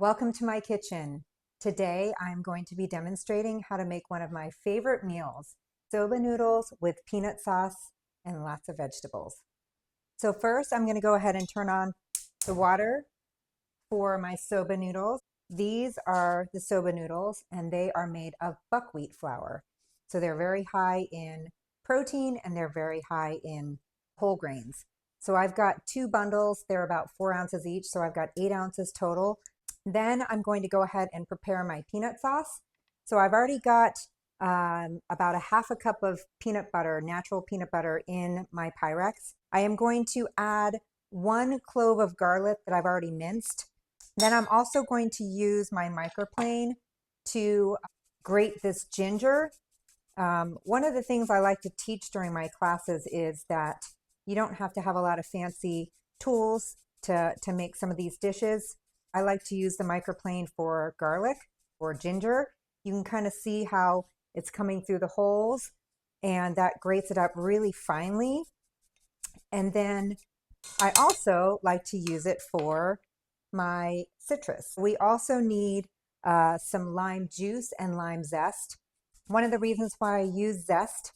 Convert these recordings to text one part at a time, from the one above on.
Welcome to my kitchen. Today I'm going to be demonstrating how to make one of my favorite meals, soba noodles with peanut sauce and lots of vegetables. So first I'm going to go ahead and turn on the water for my soba noodles. These are the soba noodles and they are made of buckwheat flour. So they're very high in protein and they're very high in whole grains. So I've got two bundles, they're about 4 ounces each, so I've got 8 ounces total. Then I'm going to go ahead and prepare my peanut sauce. So I've already got about a half a cup of peanut butter, natural peanut butter in my Pyrex. I am going to add 1 clove of garlic that I've already minced. Then I'm also going to use my microplane to grate this ginger. One of the things I like to teach during my classes is that you don't have to have a lot of fancy tools to make some of these dishes. I like to use the microplane for garlic or ginger. You can kind of see how it's coming through the holes and that grates it up really finely. And then I also like to use it for my citrus. We also need some lime juice and lime zest. One of the reasons why I use zest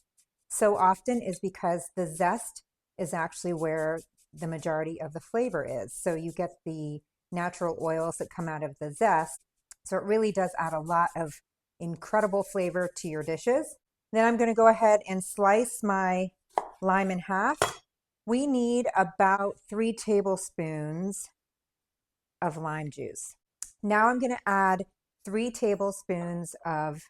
so often is because the zest is actually where the majority of the flavor is. So you get the natural oils that come out of the zest. So it really does add a lot of incredible flavor to your dishes. Then I'm going to go ahead and slice my lime in half. We need about 3 tablespoons of lime juice. Now I'm going to add 3 tablespoons of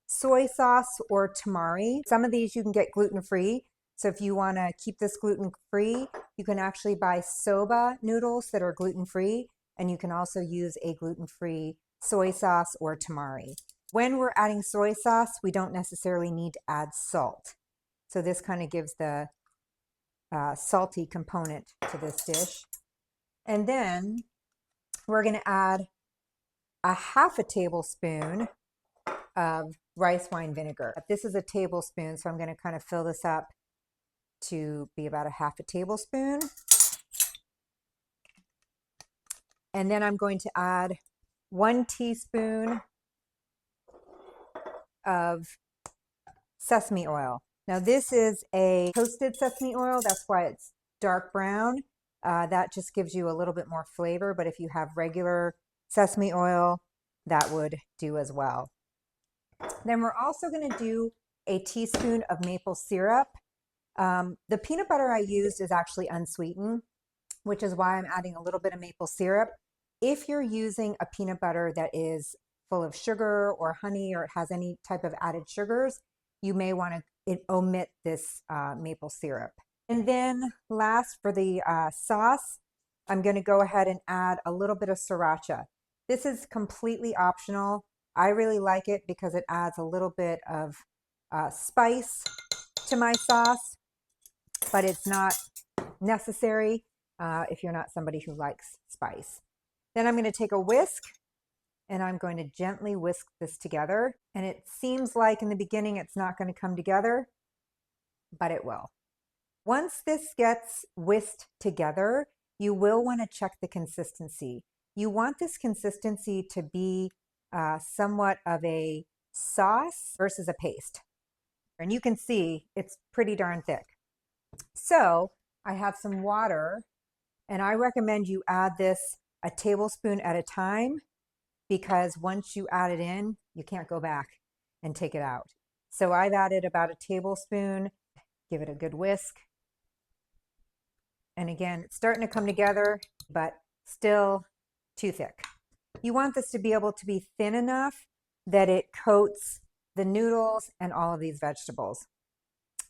soy sauce or tamari. Some of these you can get gluten-free. So if you want to keep this gluten-free, you can actually buy soba noodles that are gluten-free, and you can also use a gluten-free soy sauce or tamari. When we're adding soy sauce, we don't necessarily need to add salt. So this kind of gives the salty component to this dish. And then we're going to add a half a tablespoon of rice wine vinegar. This is a tablespoon, so I'm going to kind of fill this up to be about a half a tablespoon. And then I'm going to add 1 teaspoon of sesame oil. Now this is a toasted sesame oil, that's why it's dark brown. That just gives you a little bit more flavor, but if you have regular sesame oil, that would do as well. Then we're also going to do a teaspoon of maple syrup. The peanut butter I used is actually unsweetened, which is why I'm adding a little bit of maple syrup. If you're using a peanut butter that is full of sugar or honey, or it has any type of added sugars, you may want to omit this maple syrup. And then last, for the sauce, I'm going to go ahead and add a little bit of sriracha. This is completely optional. I really like it because it adds a little bit of spice to my sauce, but it's not necessary if you're not somebody who likes spice. Then I'm going to take a whisk and I'm going to gently whisk this together. And it seems like in the beginning it's not going to come together, but it will. Once this gets whisked together, you will want to check the consistency. You want this consistency to be somewhat of a sauce versus a paste. And you can see it's pretty darn thick. So I have some water, and I recommend you add this a tablespoon at a time, because once you add it in, you can't go back and take it out. So I've added about a tablespoon, give it a good whisk. And again, it's starting to come together, but still too thick. You want this to be able to be thin enough that it coats the noodles and all of these vegetables.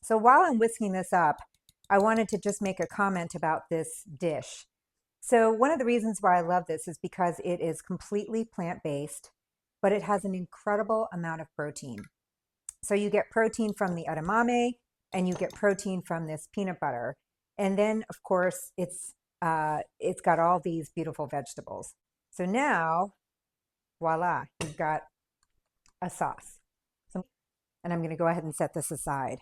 So while I'm whisking this up, I wanted to just make a comment about this dish. So one of the reasons why I love this is because it is completely plant-based, but it has an incredible amount of protein. So you get protein from the edamame and you get protein from this peanut butter. And then of course it's got all these beautiful vegetables. So now, voila, you've got a sauce. And I'm going to go ahead and set this aside.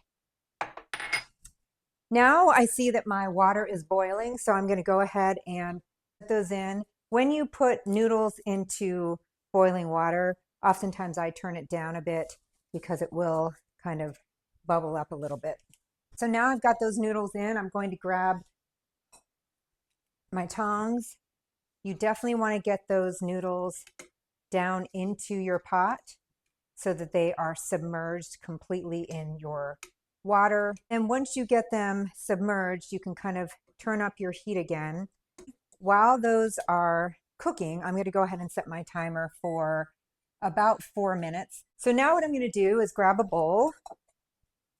Now I see that my water is boiling, so I'm going to go ahead and put those in. When you put noodles into boiling water, oftentimes I turn it down a bit because it will kind of bubble up a little bit. So now I've got those noodles in. I'm going to grab my tongs. You definitely want to get those noodles down into your pot so that they are submerged completely in your water. And once you get them submerged, you can kind of turn up your heat again. While those are cooking, I'm going to go ahead and set my timer for about 4 minutes. So now what I'm going to do is grab a bowl,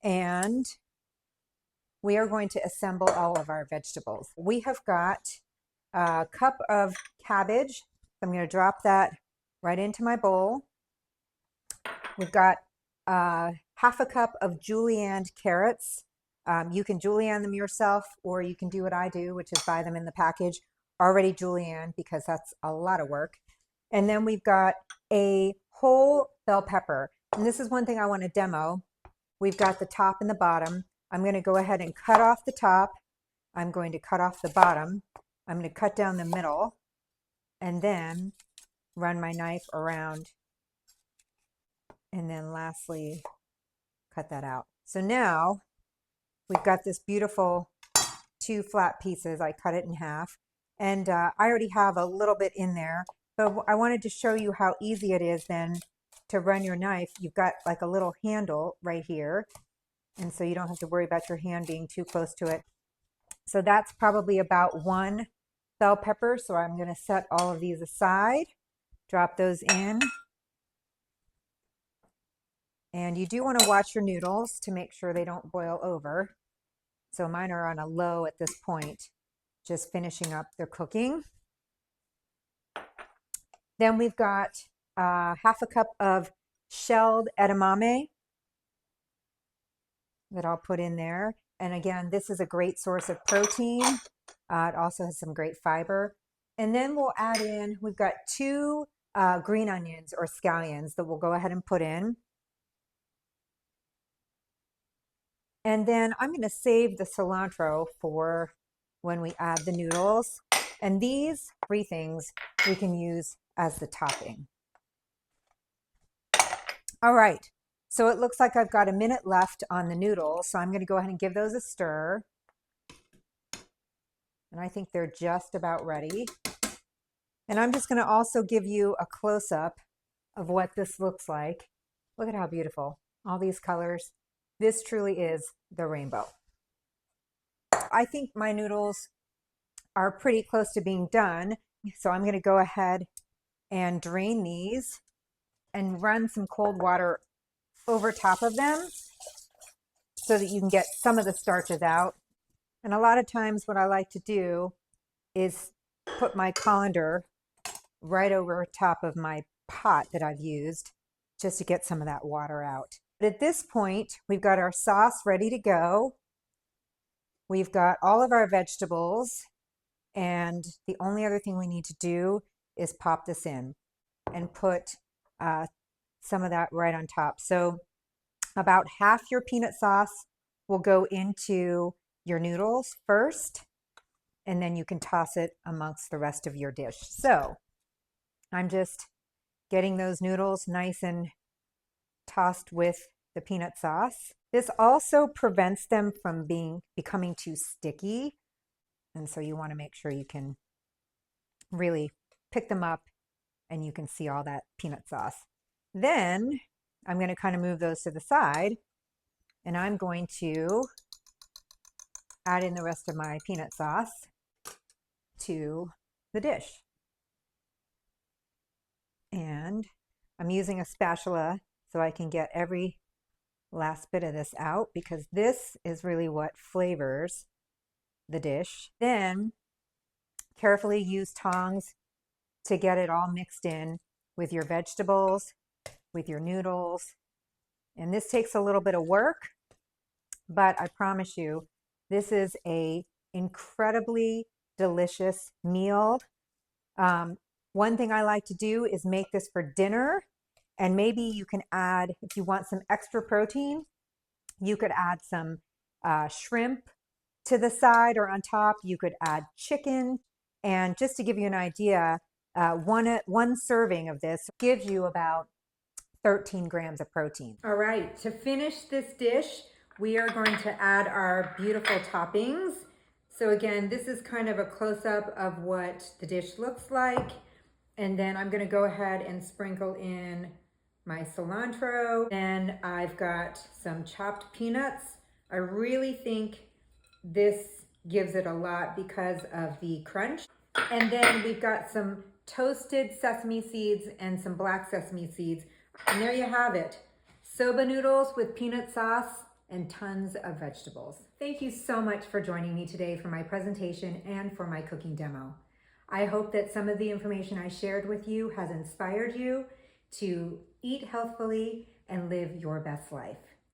and we are going to assemble all of our vegetables. We have got a cup of cabbage. I'm going to drop that right into my bowl. We've got half a cup of julienned carrots. You can julienne them yourself, or you can do what I do, which is buy them in the package already julienne, because that's a lot of work. And then we've got a whole bell pepper. And this is one thing I want to demo. We've got the top and the bottom. I'm going to go ahead and cut off the top. I'm going to cut off the bottom. I'm going to cut down the middle, and then run my knife around. And then lastly, cut that out. So now we've got this beautiful 2 flat pieces. I cut it in half. And I already have a little bit in there, but I wanted to show you how easy it is then to run your knife. You've got like a little handle right here, and so you don't have to worry about your hand being too close to it. So that's probably about 1 bell pepper. So I'm going to set all of these aside, drop those in. And you do want to watch your noodles to make sure they don't boil over. So mine are on a low at this point, just finishing up their cooking. Then we've got half a cup of shelled edamame that I'll put in there. And again, this is a great source of protein. It also has some great fiber. And then we'll add in, we've got 2 green onions or scallions that we'll go ahead and put in. And then I'm going to save the cilantro for when we add the noodles. And these 3 things we can use as the topping. All right, so it looks like I've got a minute left on the noodles. So I'm going to go ahead and give those a stir. And I think they're just about ready. And I'm just going to also give you a close-up of what this looks like. Look at how beautiful, all these colors. This truly is the rainbow. I think my noodles are pretty close to being done. So I'm going to go ahead and drain these and run some cold water over top of them so that you can get some of the starches out. And a lot of times what I like to do is put my colander right over top of my pot that I've used just to get some of that water out. But at this point, we've got our sauce ready to go. We've got all of our vegetables, and the only other thing we need to do is pop this in and put some of that right on top. So about half your peanut sauce will go into your noodles first, and then you can toss it amongst the rest of your dish. So I'm just getting those noodles nice and tossed with the peanut sauce. This also prevents them from becoming too sticky. And so you want to make sure you can really pick them up and you can see all that peanut sauce. Then I'm going to kind of move those to the side, and I'm going to add in the rest of my peanut sauce to the dish. And I'm using a spatula so I can get every last bit of this out, because this is really what flavors the dish. Then carefully use tongs to get it all mixed in with your vegetables, with your noodles. And this takes a little bit of work, but I promise you, this is a incredibly delicious meal. One thing I like to do is make this for dinner, and maybe you can add, if you want some extra protein, you could add some shrimp to the side or on top. You could add chicken. And just to give you an idea, one serving of this gives you about 13 grams of protein. All right, to finish this dish, we are going to add our beautiful toppings. So again, this is kind of a close-up of what the dish looks like. And then I'm gonna go ahead and sprinkle in my cilantro. Then I've got some chopped peanuts. I really think this gives it a lot because of the crunch. And then we've got some toasted sesame seeds and some black sesame seeds. And there you have it. Soba noodles with peanut sauce and tons of vegetables. Thank you so much for joining me today for my presentation and for my cooking demo. I hope that some of the information I shared with you has inspired you to eat healthfully and live your best life.